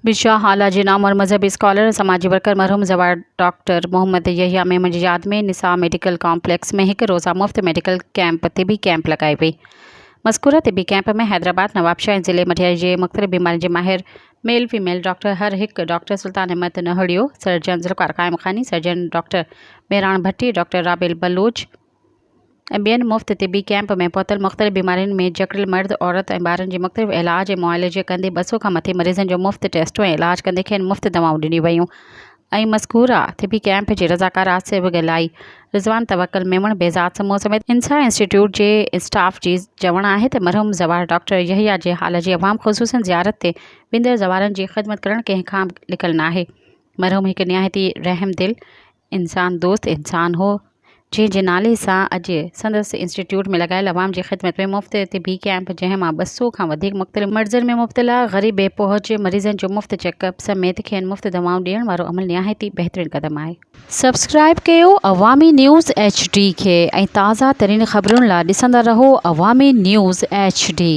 बिशाह हालाजी नाम और मजहबी स्कॉलर समाजी वर्कर मरहूम जवार डॉक्टर मोहम्मद यहिया मेमन जी याद में निसा मेडिकल कॉम्प्लेक्स में एक रोज़ा मुफ्त मेडिकल कैंप तिबी कैंप लगाई वई। मज़कूरा तिबी कैंप में हैदराबाद नवाबशाह ज़िले मठियाई जे मुख़्तलिफ़ बीमारियुनि जे माहिर मेल फीमेल डॉक्टर हर एक डॉक्टर सुल्तान अहमद नहड़ियो, सर्जन ज़ुल्फ़िकार क़ाइम ख़ानी, सर्जन डॉक्टर मेहरान भट्टी, डॉक्टर राबिल बलूच ऐं ॿियनि मुफ़्त तिबी कैंप में पहुतल मुख़्तलिफ़ बीमारियुनि में जकड़ियल मर्द औरत ऐं ॿारनि जी मुख़्तलिफ़ इलाज ऐं मुआलजे कंदे 200 खां मथे मरीज़नि जो मुफ़्त टेस्टूं ऐं इलाज कंदे खेनि मुफ़्त दवाऊं ॾिनियूं वयूं। ऐं मज़कूरा तिबी कैंप जे रज़ाकार आसिफ़ गलाई, रिज़वान तवक्कल मेमण बेज़ात समूह समेत इंसा इंस्टीट्यूट जे स्टाफ जी चवण आहे त मरहूम ज़वार डॉक्टर यहिया जे हाल जी अवाम ख़ुसूसन ज़ियारत ते वेंदड़ ज़वारनि जी ख़िदमत करणु कंहिं खां लिकल न आहे। मरहूम हिकु निहायती रहमदिल इंसान दोस्त इंसान हो, जंहिंजे नाले सां अॼु संदसि इंस्टीट्यूट में लॻायल अवाम जी ख़िदमत में मुफ़्त तिबी कैंप जंहिं मां 200 खां वधीक मुख़्तलिफ़ मर्ज़नि में मुब्तला ग़रीब बेपहुच मरीज़नि जो मुफ़्त चेकअप समेत खेनि मुफ़्त दवाऊं ॾियण वारो अमल निहायती बहितरीन क़दम आहे। सब्सक्राइब कयो अवामी न्यूज़ HD खे ऐं ताज़ा तरीन ख़बरुनि लाइ ॾिसंदा रहो अवामी न्यूज़ HD।